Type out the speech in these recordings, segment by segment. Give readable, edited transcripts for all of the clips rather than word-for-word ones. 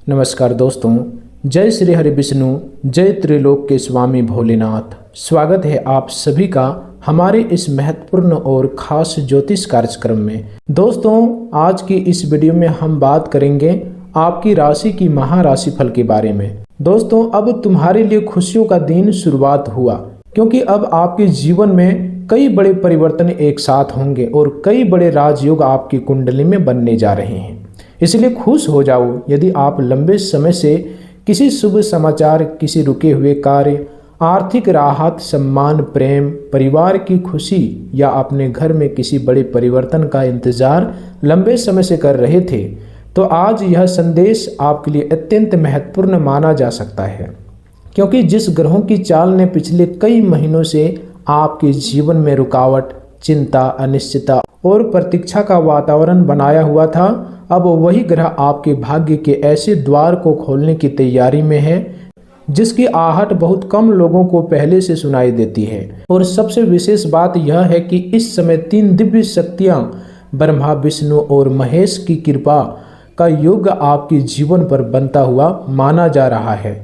नमस्कार दोस्तों, जय श्री हरि विष्णु, जय त्रिलोक के स्वामी भोलेनाथ। स्वागत है आप सभी का हमारे इस महत्वपूर्ण और खास ज्योतिष कार्यक्रम में। दोस्तों, आज की इस वीडियो में हम बात करेंगे आपकी राशि की महाराशिफल के बारे में। दोस्तों, अब तुम्हारे लिए खुशियों का दिन शुरुआत हुआ, क्योंकि अब आपके जीवन में कई बड़े परिवर्तन एक साथ होंगे और कई बड़े राजयोग आपकी कुंडली में बनने जा रहे हैं। इसलिए खुश हो जाओ यदि आप लंबे समय से किसी शुभ समाचार, किसी रुके हुए कार्य, आर्थिक राहत, सम्मान, प्रेम, परिवार की खुशी या अपने घर में किसी बड़े परिवर्तन का इंतजार लंबे समय से कर रहे थे, तो आज यह संदेश आपके लिए अत्यंत महत्वपूर्ण माना जा सकता है। क्योंकि जिस ग्रहों की चाल ने पिछले कई महीनों से आपके जीवन में रुकावट, चिंता, अनिश्चितता और प्रतीक्षा का वातावरण बनाया हुआ था, अब वही ग्रह आपके भाग्य के ऐसे द्वार को खोलने की तैयारी में है जिसकी आहट बहुत कम लोगों को पहले से सुनाई देती है। और सबसे विशेष बात यह है कि इस समय 3 दिव्य शक्तियां ब्रह्मा, विष्णु और महेश की कृपा का योग आपके जीवन पर बनता हुआ माना जा रहा है।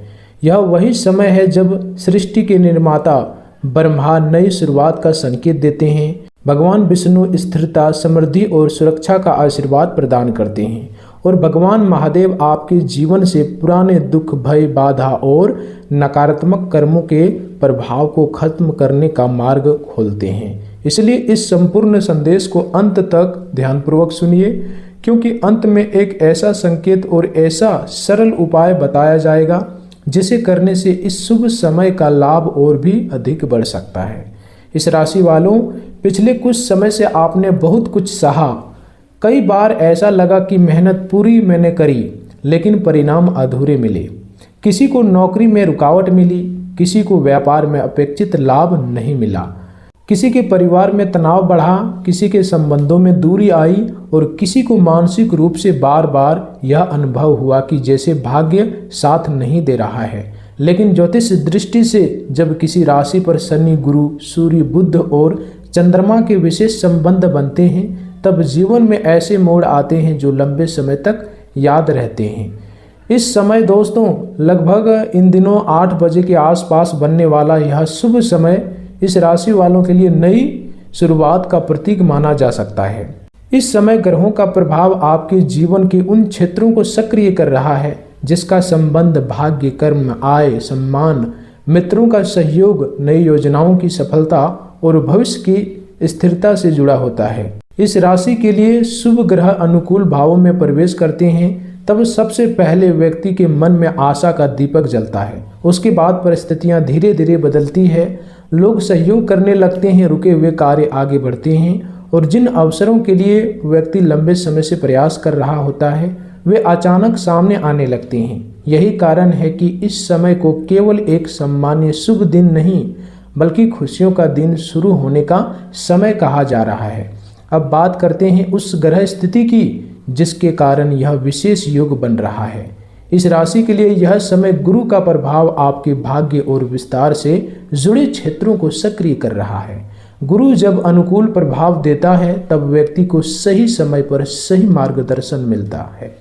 यह वही समय है जब सृष्टि के निर्माता ब्रह्मा नई शुरुआत का संकेत देते हैं। भगवान विष्णु स्थिरता, समृद्धि और सुरक्षा का आशीर्वाद प्रदान करते हैं और भगवान महादेव आपके जीवन से पुराने दुख, भय, बाधा और नकारात्मक कर्मों के प्रभाव को खत्म करने का मार्ग खोलते हैं। इसलिए इस संपूर्ण संदेश को अंत तक ध्यानपूर्वक सुनिए, क्योंकि अंत में एक ऐसा संकेत और ऐसा सरल उपाय बताया जाएगा जिसे करने से इस शुभ समय का लाभ और भी अधिक बढ़ सकता है। इस राशि वालों, पिछले कुछ समय से आपने बहुत कुछ सहा। कई बार ऐसा लगा कि मेहनत पूरी मैंने करी, लेकिन परिणाम अधूरे मिले। किसी को नौकरी में रुकावट मिली, किसी को व्यापार में अपेक्षित लाभ नहीं मिला, किसी के परिवार में तनाव बढ़ा, किसी के संबंधों में दूरी आई और किसी को मानसिक रूप से बार बार यह अनुभव हुआ कि जैसे भाग्य साथ नहीं दे रहा है। लेकिन ज्योतिष दृष्टि से जब किसी राशि पर शनि, गुरु, सूर्य, बुध और चंद्रमा के विशेष संबंध बनते हैं, तब जीवन में ऐसे मोड़ आते हैं जो लंबे समय तक याद रहते हैं। इस समय दोस्तों, लगभग इन दिनों 8 बजे के आसपास बनने वाला यह शुभ समय इस राशि वालों के लिए नई शुरुआत का प्रतीक माना जा सकता है। इस समय ग्रहों का प्रभाव आपके जीवन के उन क्षेत्रों को सक्रिय कर रहा है जिसका संबंध भाग्य, कर्म, आय, सम्मान, मित्रों का सहयोग, नई योजनाओं की सफलता और भविष्य की स्थिरता से जुड़ा होता है। इस राशि के लिए शुभ ग्रह अनुकूल भावों में प्रवेश करते हैं, तब सबसे पहले व्यक्ति के मन में आशा का दीपक जलता है। उसके बाद परिस्थितियां धीरे धीरे बदलती है, लोग सहयोग करने लगते हैं, रुके हुए कार्य आगे बढ़ते हैं और जिन अवसरों के लिए व्यक्ति लंबे समय से प्रयास कर रहा होता है वे अचानक सामने आने लगते हैं। यही कारण है कि इस समय को केवल एक सामान्य शुभ दिन नहीं, बल्कि खुशियों का दिन शुरू होने का समय कहा जा रहा है। अब बात करते हैं उस ग्रह स्थिति की जिसके कारण यह विशेष योग बन रहा है। इस राशि के लिए यह समय गुरु का प्रभाव आपके भाग्य और विस्तार से जुड़े क्षेत्रों को सक्रिय कर रहा है। गुरु जब अनुकूल प्रभाव देता है तब व्यक्ति को सही समय पर सही मार्गदर्शन मिलता है।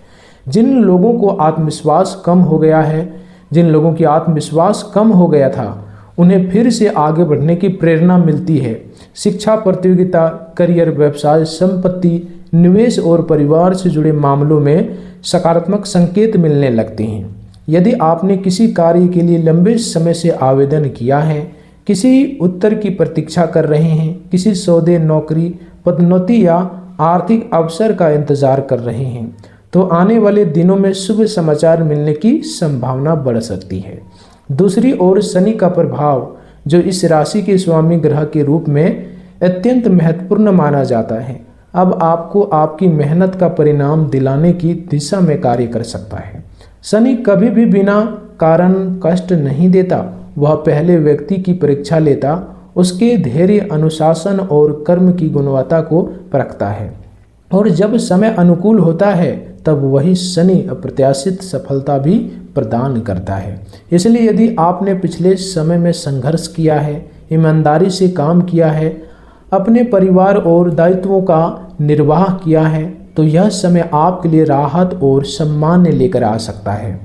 जिन लोगों को आत्मविश्वास कम हो गया है, जिन लोगों की आत्मविश्वास कम हो गया था, उन्हें फिर से आगे बढ़ने की प्रेरणा मिलती है। शिक्षा, प्रतियोगिता, करियर, व्यवसाय, संपत्ति, निवेश और परिवार से जुड़े मामलों में सकारात्मक संकेत मिलने लगते हैं। यदि आपने किसी कार्य के लिए लंबे समय से आवेदन किया है, किसी उत्तर की प्रतीक्षा कर रहे हैं, किसी सौदे, नौकरी, पदोन्नति या आर्थिक अवसर का इंतजार कर रहे हैं, तो आने वाले दिनों में शुभ समाचार मिलने की संभावना बढ़ सकती है। दूसरी ओर शनि का प्रभाव, जो इस राशि के स्वामी ग्रह के रूप में अत्यंत महत्वपूर्ण माना जाता है, अब आपको आपकी मेहनत का परिणाम दिलाने की दिशा में कार्य कर सकता है। शनि कभी भी बिना कारण कष्ट नहीं देता। वह पहले व्यक्ति की परीक्षा लेता, उसके धैर्य, अनुशासन और कर्म की गुणवत्ता को परखता है और जब समय अनुकूल होता है तब वही शनि अप्रत्याशित सफलता भी प्रदान करता है। इसलिए यदि आपने पिछले समय में संघर्ष किया है, ईमानदारी से काम किया है, अपने परिवार और दायित्वों का निर्वाह किया है, तो यह समय आपके लिए राहत और सम्मान लेकर आ सकता है।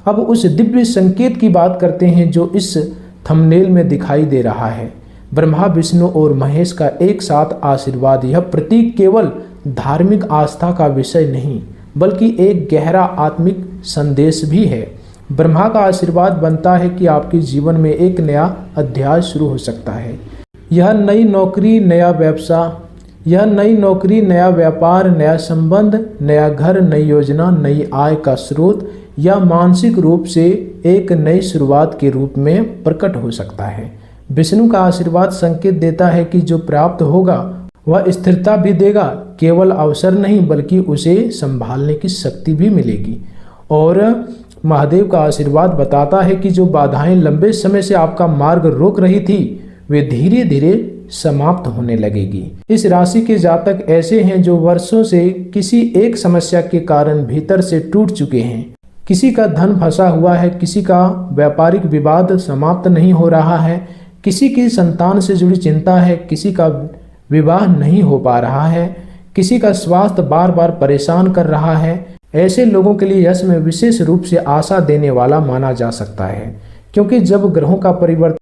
अब उस दिव्य संकेत की बात करते हैं जो इस थंबनेल में दिखाई दे रहा है। ब्रह्मा, विष्णु और महेश का एक साथ आशीर्वाद। यह प्रतीक केवल धार्मिक आस्था का विषय नहीं बल्कि एक गहरा आत्मिक संदेश भी है। ब्रह्मा का आशीर्वाद बनता है कि आपके जीवन में एक नया अध्याय शुरू हो सकता है। यह नई नौकरी, नया व्यवसाय, यह नई नौकरी, नया व्यापार, नया संबंध, नया घर, नई योजना, नई आय का स्रोत या मानसिक रूप से एक नई शुरुआत के रूप में प्रकट हो सकता है। विष्णु का आशीर्वाद संकेत देता है कि जो प्राप्त होगा वह स्थिरता भी देगा, केवल अवसर नहीं बल्कि उसे संभालने की शक्ति भी मिलेगी। और महादेव का आशीर्वाद बताता है कि जो बाधाएं लंबे समय से आपका मार्ग रोक रही थी वे धीरे धीरे समाप्त होने लगेगी। इस राशि के जातक ऐसे हैं जो वर्षों से किसी एक समस्या के कारण भीतर से टूट चुके हैं। किसी का धन फंसा हुआ है, किसी का व्यापारिक विवाद समाप्त नहीं हो रहा है, किसी की संतान से जुड़ी चिंता है, किसी का विवाह नहीं हो पा रहा है, किसी का स्वास्थ्य बार बार परेशान कर रहा है। ऐसे लोगों के लिए यह समय विशेष रूप से आशा देने वाला माना जा सकता है, क्योंकि जब ग्रहों का परिवर्तन